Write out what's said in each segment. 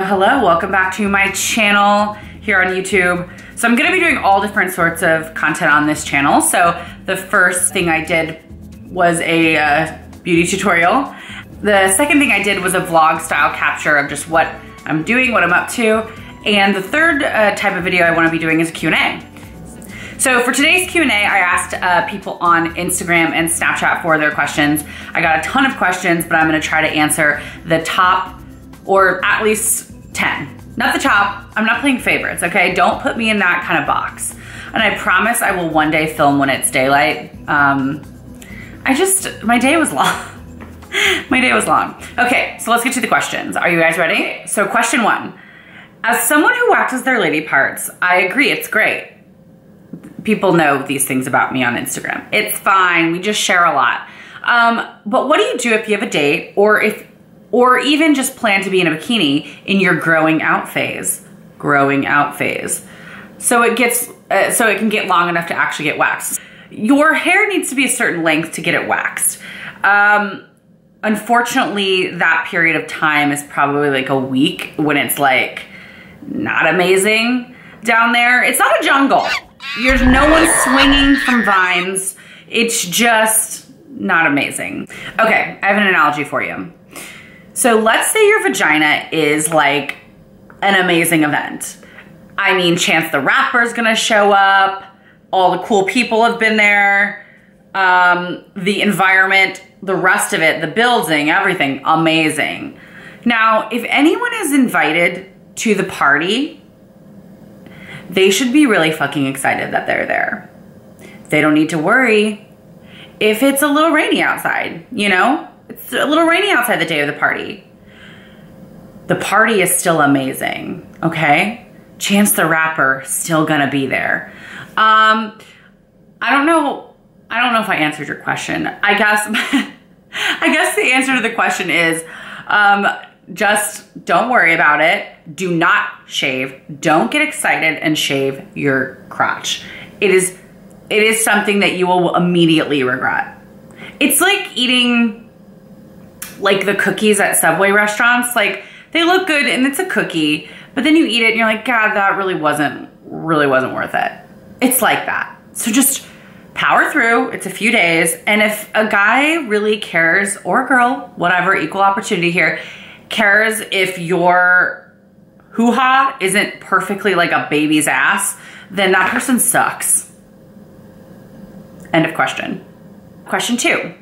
Hello, welcome back to my channel here on YouTube. So I'm gonna be doing all different sorts of content on this channel. So the first thing I did was a beauty tutorial. The second thing I did was a vlog style capture of just what I'm doing, what I'm up to. And the third type of video I wanna be doing is a Q&A. So for today's Q&A, I asked people on Instagram and Snapchat for their questions. I got a ton of questions, but I'm gonna try to answer the top, or at least 10. Not the top, I'm not playing favorites, okay? Don't put me in that kind of box. And I promise I will one day film when it's daylight. My day was long. My day was long. Okay, so let's get to the questions. Are you guys ready? So question 1. As someone who waxes their lady parts, I agree, it's great. People know these things about me on Instagram. It's fine, we just share a lot. But what do you do if you have a date, or even just plan to be in a bikini in your growing out phase? Growing out phase. So it can get long enough to actually get waxed. Your hair needs to be a certain length to get it waxed. Unfortunately, that period of time is probably like a week when it's like not amazing down there. It's not a jungle. There's no one swinging from vines. It's just not amazing. Okay, I have an analogy for you. So let's say your vagina is like an amazing event. I mean, Chance the Rapper's gonna show up. All the cool people have been there. The environment, the rest of it, the building, everything, amazing. Now, if anyone is invited to the party, they should be really fucking excited that they're there. They don't need to worry if it's a little rainy outside, you know? It's a little rainy outside the day of the party. The party is still amazing, okay? Chance the Rapper still gonna be there. I don't know if I answered your question. I guess the answer to the question is just don't worry about it. Do not shave. Don't get excited and shave your crotch. It is something that you will immediately regret. It's like eating like the cookies at Subway restaurants. Like, they look good and it's a cookie, but then you eat it and you're like, God, that really wasn't worth it. It's like that. So just power through. It's a few days. And if a guy really cares, or a girl, whatever, equal opportunity here, cares if your hoo-ha isn't perfectly like a baby's ass, then that person sucks. End of question. Question 2.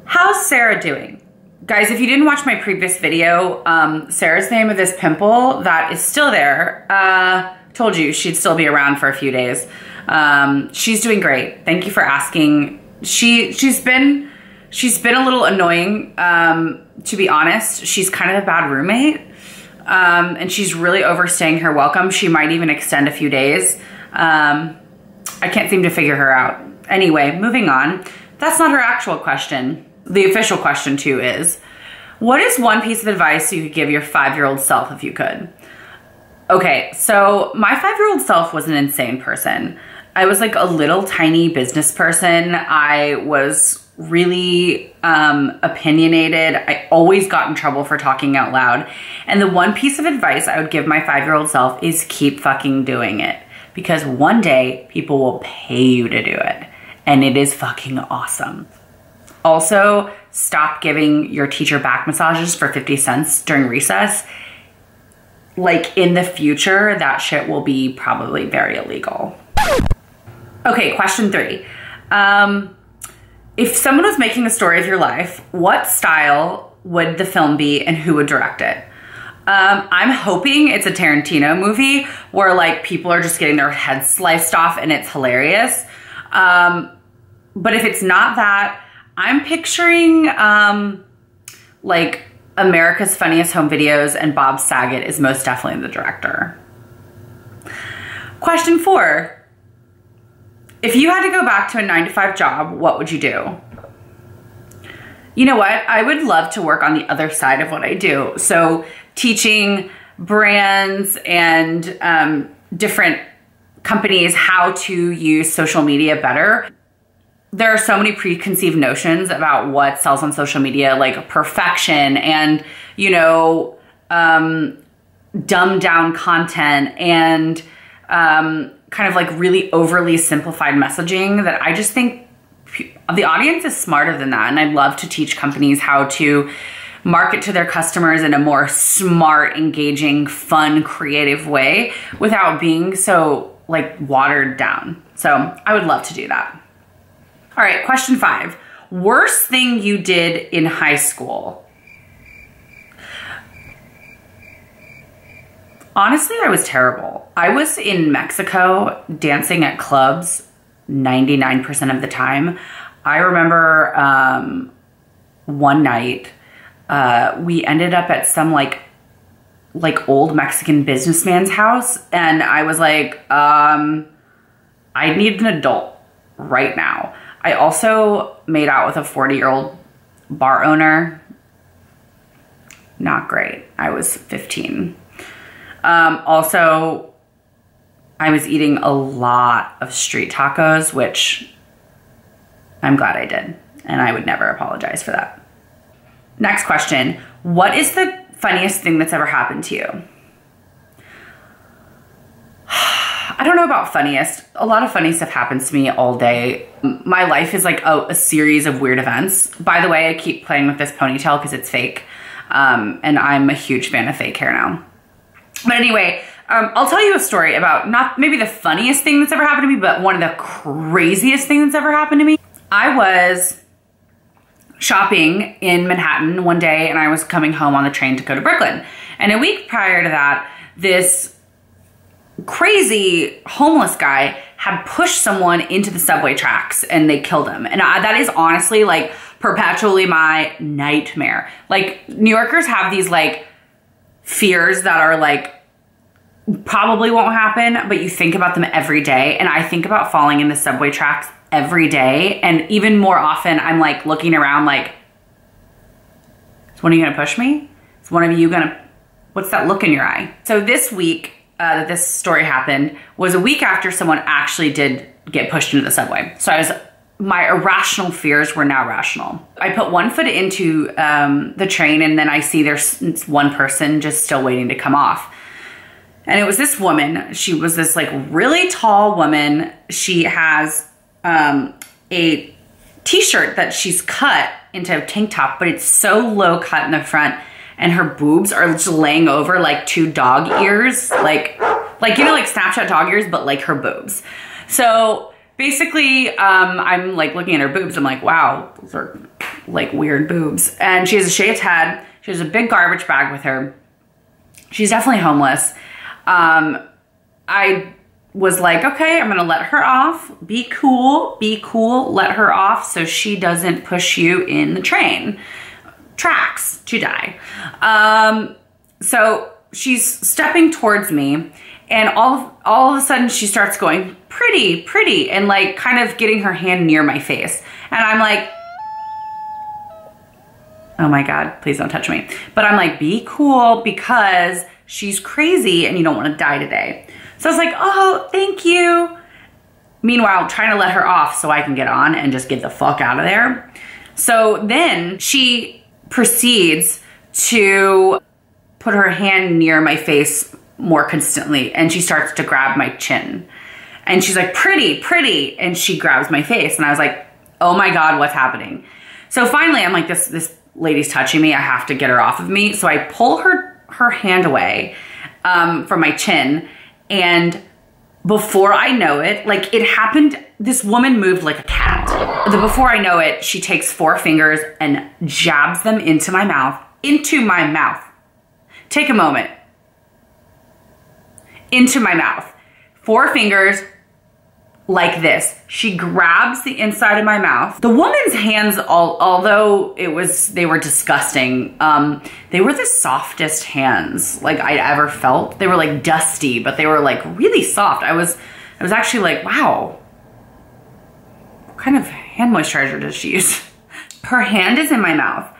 How's Sarah doing? Guys, if you didn't watch my previous video, Sarah's the name of this pimple that is still there. Told you she'd still be around for a few days. She's doing great. Thank you for asking. She's been a little annoying, to be honest. She's kind of a bad roommate, and she's really overstaying her welcome. She might even extend a few days. I can't seem to figure her out. Anyway, moving on. That's not her actual question. The official question too is, what is one piece of advice you could give your 5-year-old self if you could? Okay, so my 5-year-old self was an insane person. I was like a little tiny business person. I was really opinionated. I always got in trouble for talking out loud. And the one piece of advice I would give my 5-year-old self is keep fucking doing it. Because one day people will pay you to do it. And it is fucking awesome. Also, stop giving your teacher back massages for 50 cents during recess. Like, in the future, that shit will be probably very illegal. Okay, question 3. If someone was making the story of your life, what style would the film be and who would direct it? I'm hoping it's a Tarantino movie where like people are just getting their heads sliced off and it's hilarious. But if it's not that, I'm picturing like America's Funniest Home Videos, and Bob Saget is most definitely the director. Question 4. If you had to go back to a 9-to-5 job, what would you do? You know what? I would love to work on the other side of what I do. So teaching brands and different companies how to use social media better. There are so many preconceived notions about what sells on social media, like perfection and, you know, dumbed down content and kind of like really overly simplified messaging that I just think the audience is smarter than that. And I'd love to teach companies how to market to their customers in a more smart, engaging, fun, creative way without being so like watered down. So I would love to do that. All right, question 5. Worst thing you did in high school? Honestly, I was terrible. I was in Mexico dancing at clubs 99% of the time. I remember one night we ended up at some like old Mexican businessman's house, and I was like, I need an adult right now. I also made out with a 40-year-old bar owner. Not great. I was 15. Also, I was eating a lot of street tacos, which I'm glad I did, and I would never apologize for that. Next question. What is the funniest thing that's ever happened to you? I don't know about funniest. A lot of funny stuff happens to me all day. My life is like a series of weird events. By the way, I keep playing with this ponytail because it's fake, and I'm a huge fan of fake hair now. But anyway, I'll tell you a story about not maybe the funniest thing that's ever happened to me, but one of the craziest things that's ever happened to me. I was shopping in Manhattan one day, and I was coming home on the train to go to Brooklyn. And a week prior to that, this crazy homeless guy had pushed someone into the subway tracks and they killed him. And that is honestly like perpetually my nightmare. Like, New Yorkers have these like fears that are like probably won't happen, but you think about them every day. And I think about falling into subway tracks every day. And even more often, I'm like looking around like, is one of you gonna push me? Is one of you gonna, what's that look in your eye? So this week that this story happened was a week after someone actually did get pushed into the subway. So my irrational fears were now rational. I put one foot into the train, and then I see there's one person just still waiting to come off. And it was this woman. She was this like really tall woman. She has a t-shirt that she's cut into a tank top, but it's so low cut in the front, and her boobs are just laying over like 2 dog ears, like you know, like Snapchat dog ears, but like her boobs. So basically, I'm like looking at her boobs. I'm like, wow, those are like weird boobs. And she has a shaved head. She has a big garbage bag with her. She's definitely homeless. I was like, okay, I'm gonna let her off. Be cool, let her off so she doesn't push you in the train tracks to die. So she's stepping towards me, and all of a sudden she starts going, pretty, and like kind of getting her hand near my face. And I'm like, oh my God, please don't touch me. But I'm like, be cool, because she's crazy and you don't want to die today. So I was like, oh, thank you. Meanwhile, trying to let her off so I can get on and just get the fuck out of there. So then she proceeds to put her hand near my face more consistently, and she starts to grab my chin. And she's like, pretty, and she grabs my face. And I was like, oh my God, what's happening? So finally, I'm like, this lady's touching me. I have to get her off of me. So I pull her hand away from my chin. And before I know it, like it happened, this woman moved like a cat. Before I know it, she takes 4 fingers and jabs them into my mouth. Take a moment. Into my mouth. 4 fingers like this. She grabs the inside of my mouth. The woman's hands, although they were disgusting, they were the softest hands like I'd ever felt. They were like dusty, but they were like really soft. I was actually like, wow, what kind of hand moisturizer does she use? Her hand is in my mouth.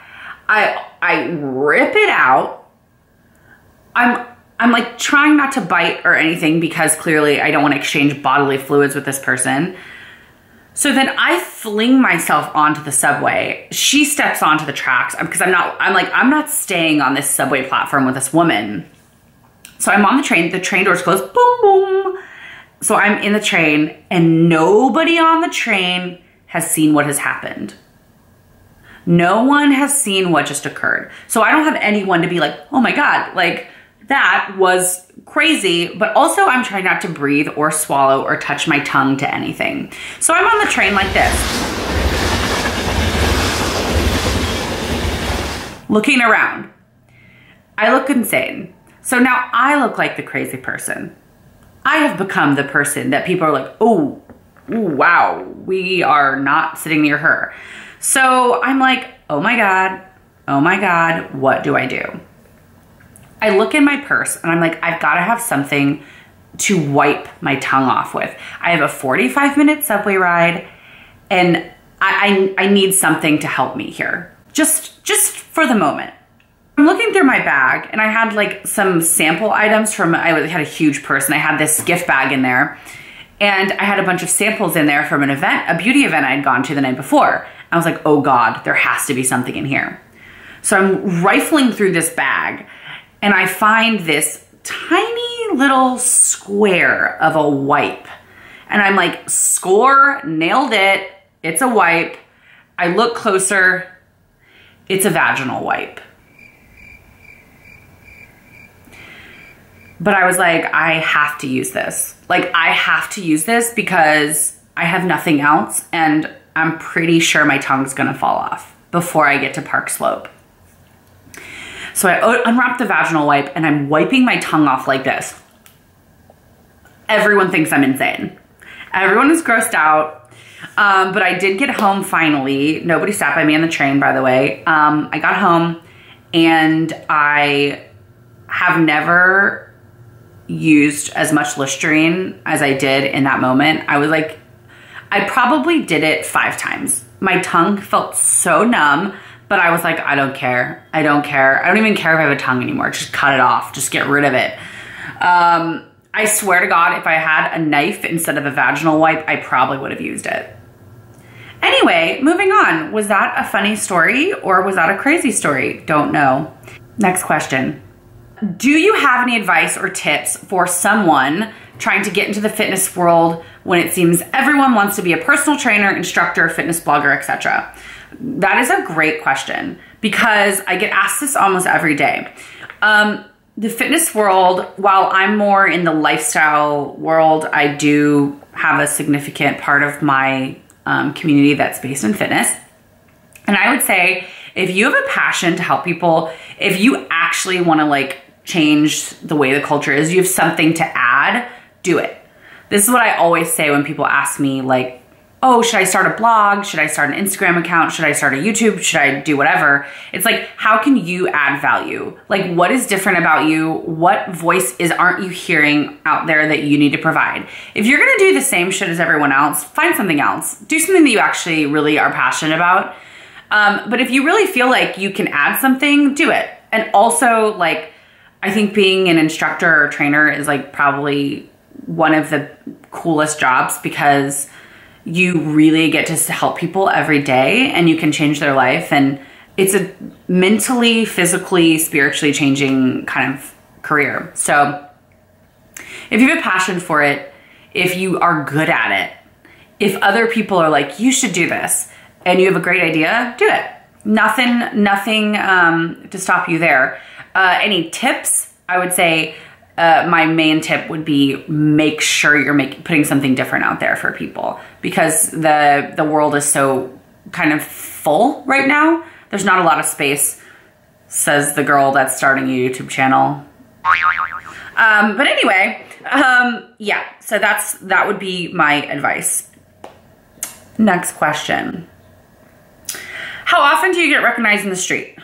I rip it out. I'm like trying not to bite or anything because clearly I don't want to exchange bodily fluids with this person. So then I fling myself onto the subway. She steps onto the tracks because I'm not staying on this subway platform with this woman. So I'm on the train doors close, boom, boom. So I'm in the train and nobody on the train has seen what has happened. No one has seen what just occurred. So I don't have anyone to be like, oh my God, like that was crazy. But also I'm trying not to breathe or swallow or touch my tongue to anything. So I'm on the train like this, looking around. I look insane. So now I look like the crazy person. I have become the person that people are like, oh, wow, we are not sitting near her. So I'm like, oh my God, what do I do? I look in my purse and I'm like, I've got to have something to wipe my tongue off with. I have a 45-minute subway ride and I need something to help me here. Just for the moment. I'm looking through my bag and I had like some sample items from, I had a huge purse and I had this gift bag in there and I had a bunch of samples in there from an event, a beauty event I'd gone to the night before. I was like, oh God, there has to be something in here. So I'm rifling through this bag and I find this tiny little square of a wipe. And I'm like, score, nailed it. It's a wipe. I look closer. It's a vaginal wipe. But I was like, I have to use this. Like, I have to use this because I have nothing else and I'm pretty sure my tongue's gonna fall off before I get to Park Slope. So I unwrap the vaginal wipe and I'm wiping my tongue off like this. Everyone thinks I'm insane. Everyone is grossed out. But I did get home finally. Nobody sat by me on the train, by the way. I got home and I have never used as much Listerine as I did in that moment. I was like, I probably did it 5 times. My tongue felt so numb, but I was like, I don't care. I don't care. I don't even care if I have a tongue anymore. Just cut it off. Just get rid of it. I swear to God, if I had a knife instead of a vaginal wipe, I probably would have used it. Anyway, moving on. Was that a funny story or was that a crazy story? Don't know. Next question. Do you have any advice or tips for someone trying to get into the fitness world when it seems everyone wants to be a personal trainer, instructor, fitness blogger, etc.? That is a great question because I get asked this almost every day. The fitness world, while I'm more in the lifestyle world, I do have a significant part of my community that's based in fitness. And I would say if you have a passion to help people, if you actually want to like change the way the culture is, you have something to add, do it. This is what I always say when people ask me like, oh, should I start a blog? Should I start an Instagram account? Should I start a YouTube? Should I do whatever? It's like, how can you add value? Like, what is different about you? What voice aren't you hearing out there that you need to provide? If you're gonna do the same shit as everyone else, find something else. Do something that you actually really are passionate about. But if you really feel like you can add something, do it. And also, like, I think being an instructor or trainer is like probably one of the coolest jobs because you really get to help people every day and you can change their life. And it's a mentally, physically, spiritually changing kind of career. So if you have a passion for it, if you are good at it, if other people are like, you should do this and you have a great idea, do it. Nothing to stop you there. Any tips? I would say my main tip would be make sure you're putting something different out there for people because the world is so kind of full right now. There's not a lot of space, says the girl that's starting a YouTube channel. But anyway, yeah, so that would be my advice. Next question. How often do you get recognized in the street?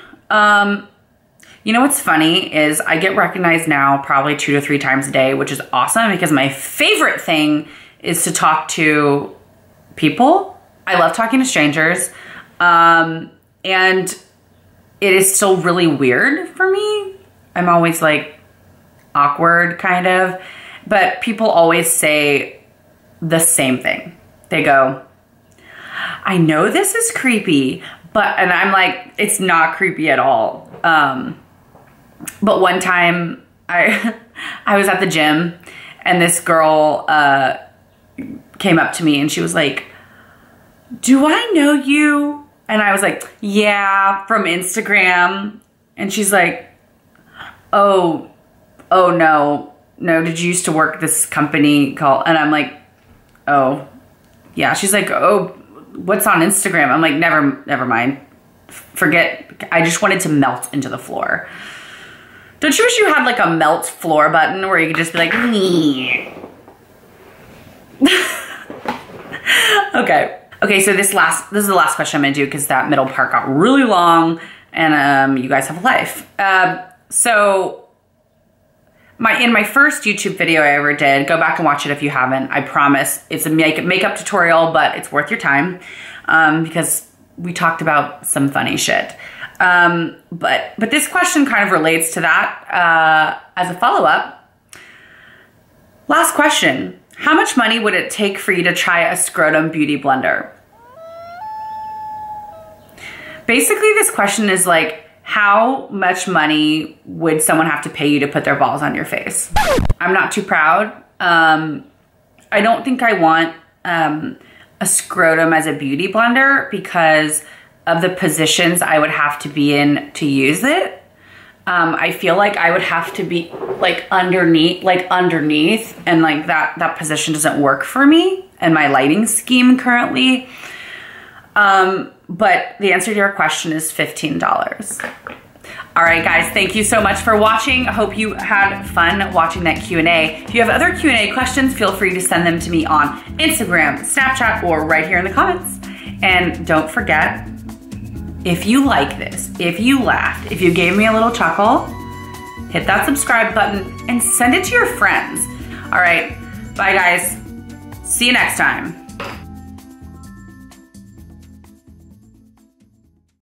You know what's funny is I get recognized now probably 2 to 3 times a day, which is awesome because my favorite thing is to talk to people. I love talking to strangers. And it is still really weird for me. I'm always like awkward kind of, but people always say the same thing. They go, I know this is creepy, and I'm like, it's not creepy at all. But one time I I was at the gym and this girl came up to me and she was like, do I know you? And I was like, yeah, from Instagram. And she's like, oh no, did you used to work at this company called, and I'm like, oh, yeah. She's like, oh, what's on Instagram? I'm like, never mind. Forget, I just wanted to melt into the floor. Don't you wish you had like a melt floor button where you could just be like, nee. Okay, so this is the last question I'm gonna do because that middle part got really long and you guys have a life. So in my first YouTube video I ever did, go back and watch it if you haven't, I promise. It's a makeup tutorial, but it's worth your time because we talked about some funny shit. But this question kind of relates to that as a follow-up. Last question. How much money would it take for you to try a scrotum beauty blender? Basically, this question is like, how much money would someone have to pay you to put their balls on your face? I'm not too proud. I don't think I want a scrotum as a beauty blender because of the positions I would have to be in to use it. I feel like I would have to be like underneath, and like that position doesn't work for me and my lighting scheme currently. But the answer to your question is $15. All right, guys, thank you so much for watching. I hope you had fun watching that Q&A. If you have other Q&A questions, feel free to send them to me on Instagram, Snapchat, or right here in the comments. And don't forget, if you like this, if you laughed, if you gave me a little chuckle, hit that subscribe button and send it to your friends. All right, bye guys. See you next time.